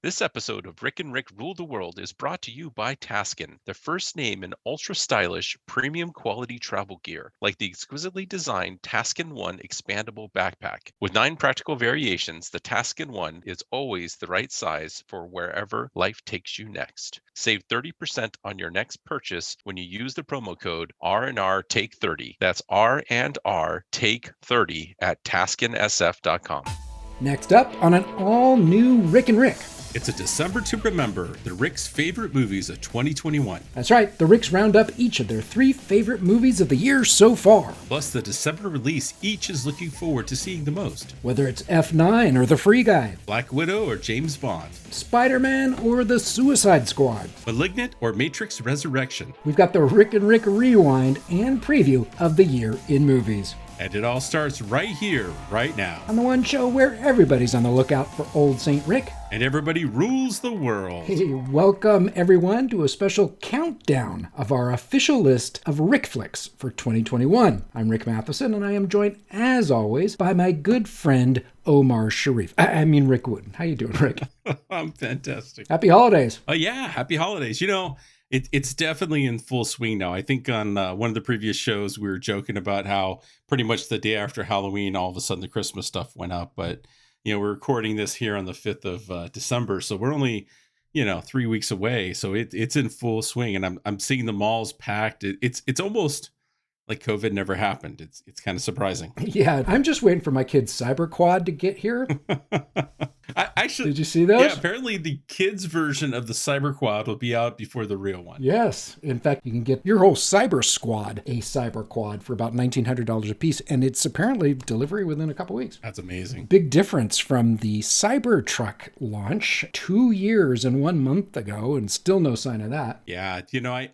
This episode of Rick and Rick Rule the World is brought to you by Taskin, the first name in ultra stylish, premium quality travel gear, like the exquisitely designed Taskin One expandable backpack. With 9 practical variations, the Taskin One is always the right size for wherever life takes you next. Save 30% on your next purchase when you use the promo code R&R Take 30. That's R&R Take 30 at taskinsf.com. Next up on an all-new Rick and Rick. It's a December to remember, the Rick's favorite movies of 2021. That's right, the Ricks round up each of their 3 favorite movies of the year so far. Plus the December release each is looking forward to seeing the most. Whether it's F9 or The Free Guy, Black Widow or James Bond, Spider-Man or The Suicide Squad, Malignant or Matrix Resurrection. We've got the Rick and Rick rewind and preview of the year in movies. And it all starts right here, right now. On the one show where everybody's on the lookout for Old St. Rick. And everybody rules the world. Hey, welcome everyone to a special countdown of our official list of Rick flicks for 2021. I'm Rick Matheson, and I am joined, as always, by my good friend Omar Sharif. I mean Rick Wooden. How you doing, Rick? I'm fantastic. Happy holidays. Oh yeah, happy holidays. You know, it's definitely in full swing now. I think on one of the previous shows, we were joking about how pretty much the day after Halloween, all of a sudden the Christmas stuff went up. But, you know, we're recording this here on the 5th of December. So we're only, 3 weeks away. So it's in full swing, and I'm seeing the malls packed. It's almost like COVID never happened. It's kind of surprising. Yeah, I'm just waiting for my kid's cyber quad to get here. Did you see those? Yeah, apparently the kids version of the cyber quad will be out before the real one. Yes. In fact, you can get your whole cyber squad a cyber quad for about $1,900 a piece, and it's apparently delivery within a couple weeks. That's amazing. Big difference from the Cybertruck launch 2 years and 1 month ago, and still no sign of that. Yeah,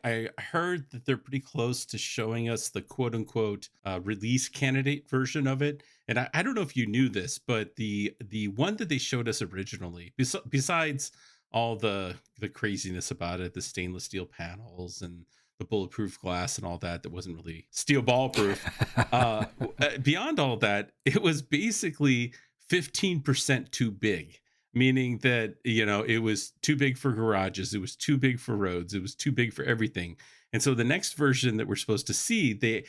I heard that they're pretty close to showing us the quote-unquote release candidate version of it. And I don't know if you knew this, but the one that they showed us originally, besides all the craziness about it, the stainless steel panels and the bulletproof glass and all that wasn't really steel ball proof. Beyond all that, it was basically 15% too big. Meaning that, it was too big for garages. It was too big for roads. It was too big for everything. And so the next version that we're supposed to see, they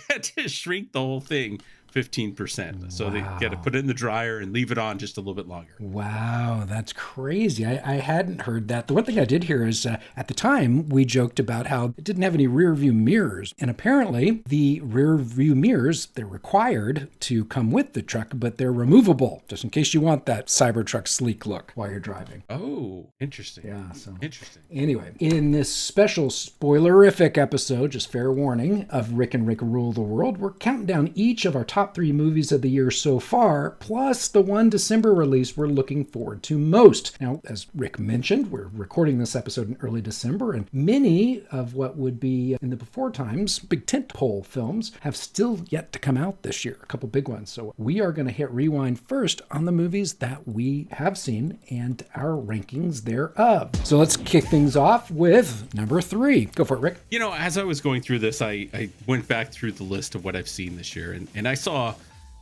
had to shrink the whole thing 15%. So they got to put it in the dryer and leave it on just a little bit longer. Wow, that's crazy. I hadn't heard that. The one thing I did hear is at the time we joked about how it didn't have any rear view mirrors. And apparently the rear view mirrors, they're required to come with the truck, but they're removable just in case you want that Cybertruck sleek look while you're driving. Oh, interesting. Yeah, so interesting. Anyway, in this special spoilerific episode, just fair warning, of Rick and Rick Rule the World, we're counting down each of our top 3 movies of the year so far, plus the one December release we're looking forward to most. Now, as Rick mentioned, we're recording this episode in early December, and many of what would be in the before times big tentpole films have still yet to come out this year, a couple big ones. So we are going to hit rewind first on the movies that we have seen and our rankings thereof. So let's kick things off with number 3. Go for it, Rick. As I was going through this, I went back through the list of what I've seen this year, and I saw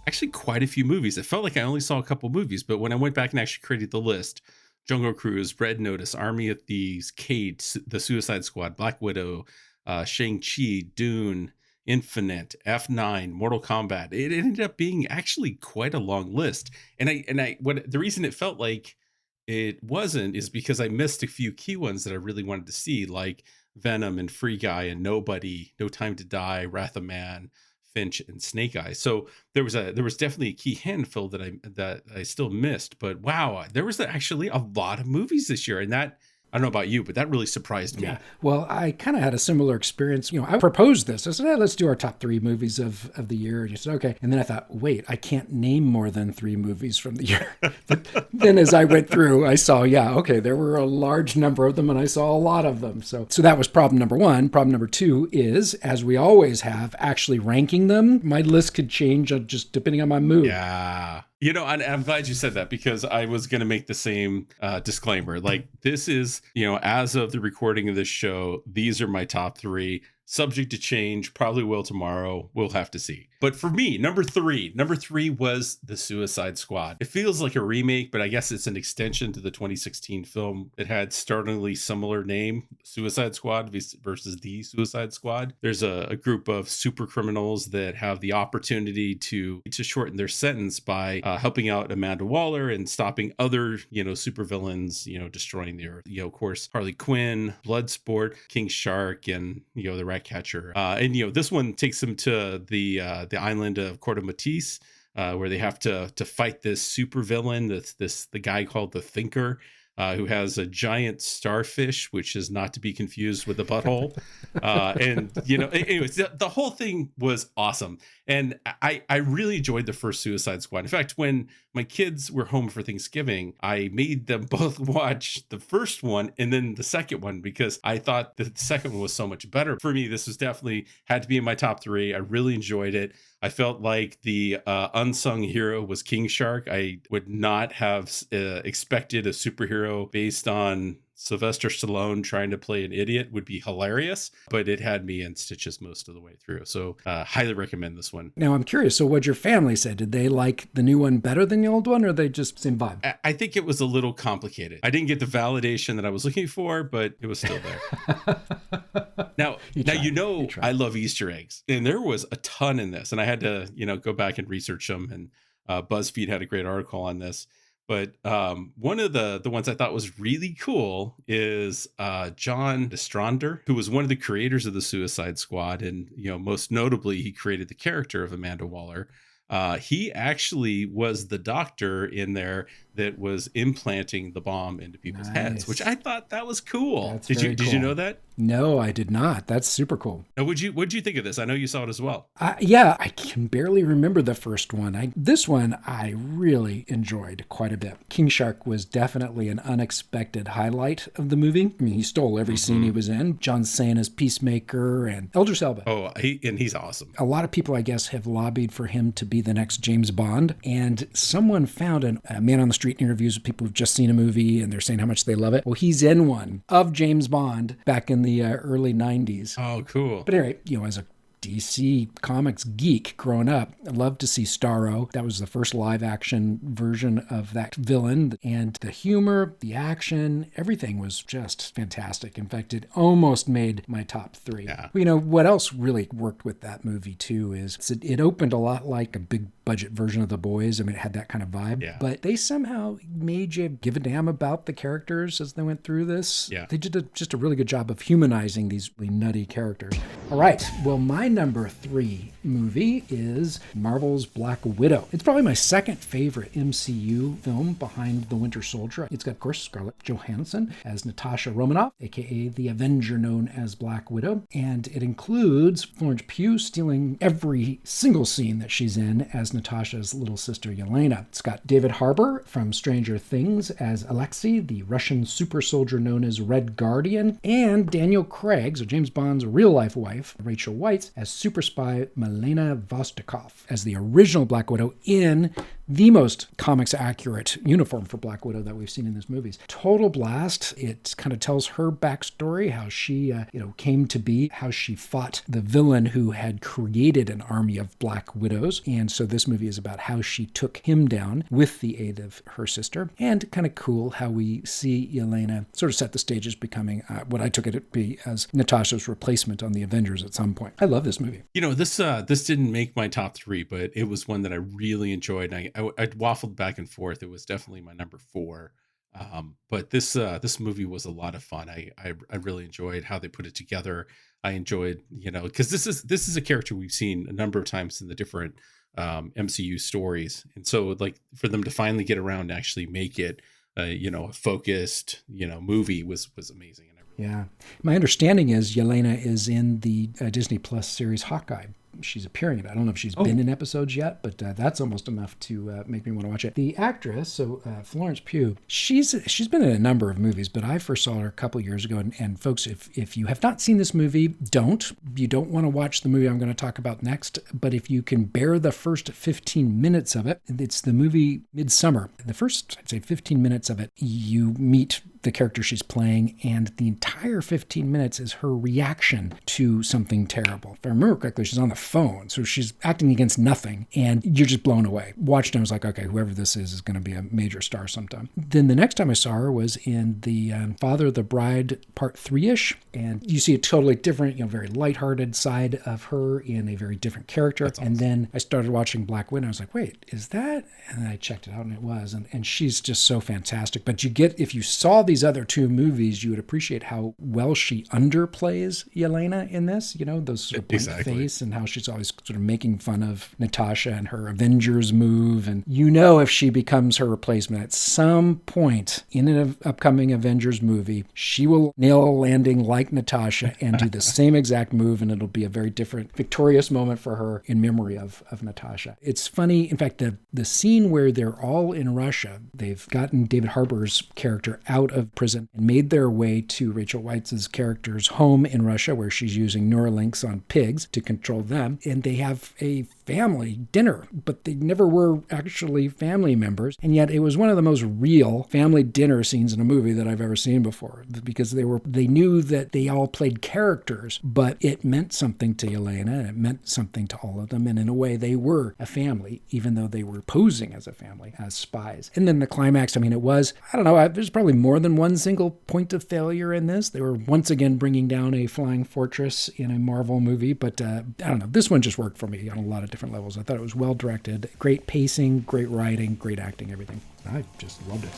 actually quite a few movies. It felt like I only saw a couple movies, but when I went back and actually created the list, Jungle Cruise, Red Notice, Army of Thieves, Cade, The Suicide Squad, Black Widow, Shang-Chi, Dune, Infinite, F9, Mortal Kombat, it ended up being actually quite a long list. And the reason it felt like it wasn't is because I missed a few key ones that I really wanted to see, like Venom and Free Guy and Nobody, No Time to Die, Wrath of Man, Finch, and Snake Eyes. So there was definitely a key handful that I still missed. But wow, there was actually a lot of movies this year, and that, I don't know about you, but that really surprised me. Yeah. Well, I kind of had a similar experience. I proposed this. I said, hey, let's do our top 3 movies of the year. And you said, okay. And then I thought, wait, I can't name more than 3 movies from the year. But then as I went through, I saw, okay, there were a large number of them and I saw a lot of them. So that was problem number 1. Problem number 2 is, as we always have, actually ranking them. My list could change just depending on my mood. Yeah. I'm glad you said that, because I was going to make the same disclaimer. Like, this is, as of the recording of this show, these are my top 3. subject to change, probably will tomorrow. We'll have to see. But for me, number three was The Suicide Squad. It feels like a remake, but I guess it's an extension to the 2016 film. It had startlingly similar name, Suicide Squad versus The Suicide Squad. There's a group of super criminals that have the opportunity to shorten their sentence by helping out Amanda Waller and stopping other, supervillains, destroying the earth. Of course, Harley Quinn, Bloodsport, King Shark, and, the Ratcatcher. And this one takes them to the island of Corto Maltese, where they have to fight this super villain, the guy called the Thinker, who has a giant starfish, which is not to be confused with a butthole. Anyways, the whole thing was awesome. And I really enjoyed the first Suicide Squad. In fact, when my kids were home for Thanksgiving, I made them both watch the first one and then the second one, because I thought the second one was so much better. For me, this was definitely had to be in my top three. I really enjoyed it. I felt like the unsung hero was King Shark. I would not have expected a superhero based on Sylvester Stallone trying to play an idiot would be hilarious, but it had me in stitches most of the way through. So highly recommend this one. Now I'm curious, so what your family said, did they like the new one better than the old one, or they just same vibe? I think it was a little complicated. I didn't get the validation that I was looking for, but it was still there. Now I love Easter eggs, and there was a ton in this, and I had to, go back and research them, and BuzzFeed had a great article on this. But one of the ones I thought was really cool is John Destrander, who was one of the creators of the Suicide Squad. And, most notably, he created the character of Amanda Waller. He actually was the doctor in there that was implanting the bomb into people's heads, which I thought that was cool. Did you know that? No, I did not. That's super cool. Now, what'd you think of this? I know you saw it as well. Yeah, I can barely remember the first one. This one I really enjoyed quite a bit. King Shark was definitely an unexpected highlight of the movie. I mean, he stole every scene he was in. John Cena's Peacemaker and Idris Elba. Oh, he's awesome. A lot of people, I guess, have lobbied for him to be the next James Bond. And someone found a Man on the Street interviews with people who've just seen a movie and they're saying how much they love it. Well, he's in one of James Bond back in the early 90s. Oh, cool. But anyway, as a DC Comics geek growing up, I loved to see Starro. That was the first live action version of that villain. And the humor, the action, everything was just fantastic. In fact, it almost made my top three. Yeah. What else really worked with that movie too is it opened a lot like a big budget version of The Boys. I mean, it had that kind of vibe. Yeah. But they somehow made you give a damn about the characters as they went through this. Yeah. They did just a really good job of humanizing these really nutty characters. All right. Well, my number three movie is Marvel's Black Widow. It's probably my second favorite MCU film behind The Winter Soldier. It's got, of course, Scarlett Johansson as Natasha Romanoff, aka the Avenger known as Black Widow. And it includes Florence Pugh stealing every single scene that she's in as Natasha's little sister Yelena. It's got David Harbour from Stranger Things as Alexei, the Russian super soldier known as Red Guardian, and Daniel Craig, so James Bond's real-life wife, Rachel Weisz, as super spy Milena Vostokov as the original Black Widow in the most comics accurate uniform for Black Widow that we've seen in these movies. Total blast. It kind of tells her backstory, how she came to be, how she fought the villain who had created an army of Black Widows. And so this movie is about how she took him down with the aid of her sister. And kind of cool how we see Yelena sort of set the stage as becoming what I took it to be as Natasha's replacement on the Avengers at some point. I love this movie. This didn't make my top three, but it was one that I really enjoyed. I waffled back and forth. It was definitely my number four. But this movie was a lot of fun. I really enjoyed how they put it together. I enjoyed, because this is a character we've seen a number of times in the different MCU stories, and so like for them to finally get around to actually make it, a focused, movie was amazing. Yeah. My understanding is Yelena is in the Disney Plus series Hawkeye. she's appearing in it. I don't know if she's been in episodes yet, but that's almost enough to make me want to watch it. The actress, so Florence Pugh, she's been in a number of movies, but I first saw her a couple years ago. And folks, if you have not seen this movie, you don't want to watch the movie I'm going to talk about next. But if you can bear the first 15 minutes of it, it's the movie Midsommar. The first, I'd say 15 minutes of it, you meet the character she's playing, and the entire 15 minutes is her reaction to something terrible. If I remember correctly, she's on the phone, so she's acting against nothing, and you're just blown away. Watched it, I was like, okay, whoever this is going to be a major star sometime. Then the next time I saw her was in the Father of the Bride Part 3-ish, and you see a totally different, very lighthearted side of her in a very different character. That's awesome. And then I started watching Black Widow. I was like, wait, is that? And then I checked it out, and it was. And she's just so fantastic. But if you saw these other two movies, you would appreciate how well she underplays Yelena in this, those sort of blank face, and how she's always sort of making fun of Natasha and her Avengers move. And if she becomes her replacement at some point in an upcoming Avengers movie, she will nail a landing like Natasha and do the same exact move, and it'll be a very different, victorious moment for her in memory of Natasha. It's funny, in fact, the scene where they're all in Russia, they've gotten David Harbour's character out of prison and made their way to Rachel Weisz's character's home in Russia, where she's using Neuralinks on pigs to control them. And they have a family dinner, but they never were actually family members. And yet it was one of the most real family dinner scenes in a movie that I've ever seen before, because they knew that they all played characters, but it meant something to Yelena, and it meant something to all of them. And in a way, they were a family, even though they were posing as a family, as spies. And then the climax, it was, I don't know, there's probably more than one single point of failure in this. They were once again bringing down a flying fortress in a Marvel movie, but I don't know, this one just worked for me on a lot of different levels. I thought it was well directed, great pacing, great writing, great acting, everything. I just loved it.